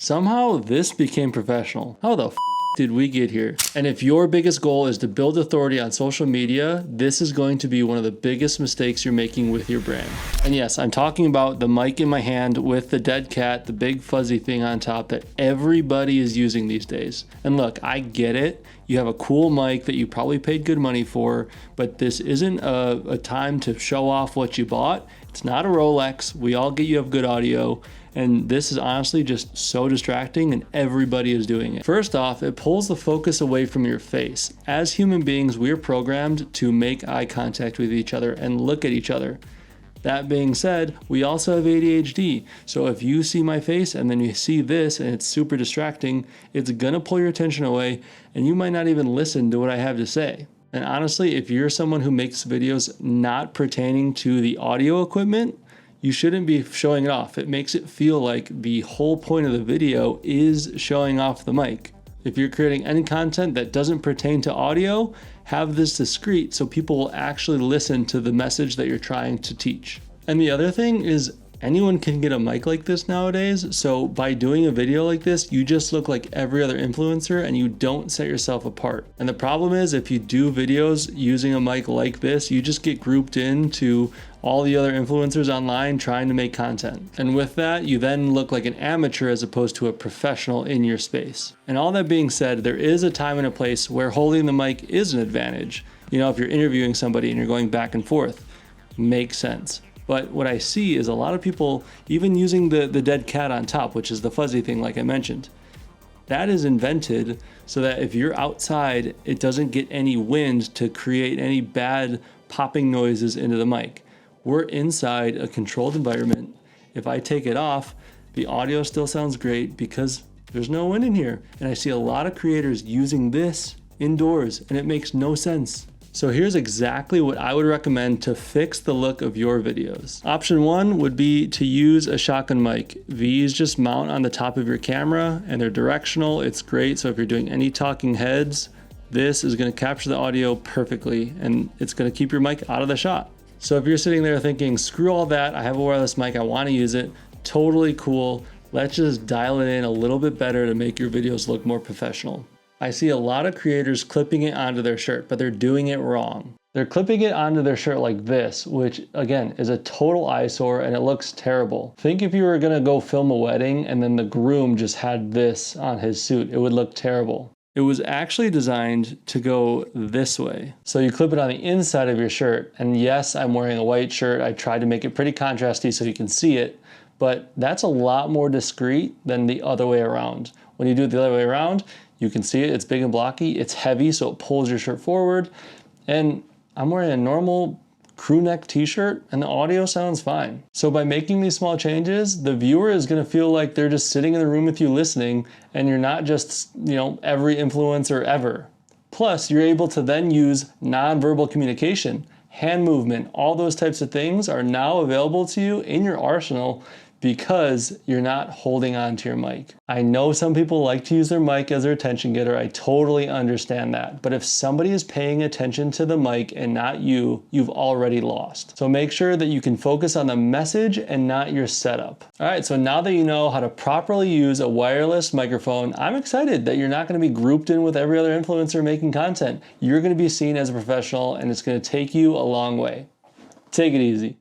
Somehow this became professional. How the f did we get here? And if your biggest goal is to build authority on social media, this is going to be one of the biggest mistakes you're making with your brand. And yes, I'm talking about the mic in my hand with the dead cat, the big fuzzy thing on top that everybody is using these days. And look, I get it. You have a cool mic that you probably paid good money for, but this isn't a time to show off what you bought. It's not a Rolex. We all get you have good audio. And this is honestly just so distracting and everybody is doing it. First off, it pulls the focus away from your face. As human beings, we're programmed to make eye contact with each other and look at each other. That being said, we also have ADHD. So if you see my face and then you see this and it's super distracting, it's gonna pull your attention away and you might not even listen to what I have to say. And honestly, if you're someone who makes videos not pertaining to the audio equipment, you shouldn't be showing it off. It makes it feel like the whole point of the video is showing off the mic. If you're creating any content that doesn't pertain to audio, have this discreet so people will actually listen to the message that you're trying to teach. And the other thing is anyone can get a mic like this nowadays. So by doing a video like this, you just look like every other influencer and you don't set yourself apart. And the problem is if you do videos using a mic like this, you just get grouped into all the other influencers online trying to make content. And with that, you then look like an amateur as opposed to a professional in your space. And all that being said, there is a time and a place where holding the mic is an advantage. You know, if you're interviewing somebody and you're going back and forth, makes sense. But what I see is a lot of people even using the dead cat on top, which is the fuzzy thing like I mentioned. That is invented so that if you're outside, it doesn't get any wind to create any bad popping noises into the mic. We're inside a controlled environment. If I take it off, the audio still sounds great because there's no wind in here. And I see a lot of creators using this indoors and it makes no sense. So here's exactly what I would recommend to fix the look of your videos. Option one would be to use a shotgun mic. These just mount on the top of your camera and they're directional. It's great. So if you're doing any talking heads, this is going to capture the audio perfectly and it's going to keep your mic out of the shot. So if you're sitting there thinking, screw all that, I have a wireless mic, I want to use it, totally cool. Let's just dial it in a little bit better to make your videos look more professional. I see a lot of creators clipping it onto their shirt, but they're doing it wrong. They're clipping it onto their shirt like this, which again is a total eyesore and it looks terrible. Think if you were gonna go film a wedding and then the groom just had this on his suit, it would look terrible. It was actually designed to go this way. So you clip it on the inside of your shirt. And yes, I'm wearing a white shirt. I tried to make it pretty contrasty so you can see it, but that's a lot more discreet than the other way around. When you do it the other way around, you can see it, it's big and blocky, it's heavy, so it pulls your shirt forward. And I'm wearing a normal crew neck t-shirt and the audio sounds fine. So by making these small changes, the viewer is gonna feel like they're just sitting in the room with you listening and you're not just, you know, every influencer ever. Plus, you're able to then use nonverbal communication, hand movement, all those types of things are now available to you in your arsenal because you're not holding on to your mic. I know some people like to use their mic as their attention getter. I totally understand that. But if somebody is paying attention to the mic and not you, you've already lost. So make sure that you can focus on the message and not your setup. All right, so now that you know how to properly use a wireless microphone, I'm excited that you're not gonna be grouped in with every other influencer making content. You're gonna be seen as a professional and it's gonna take you a long way. Take it easy.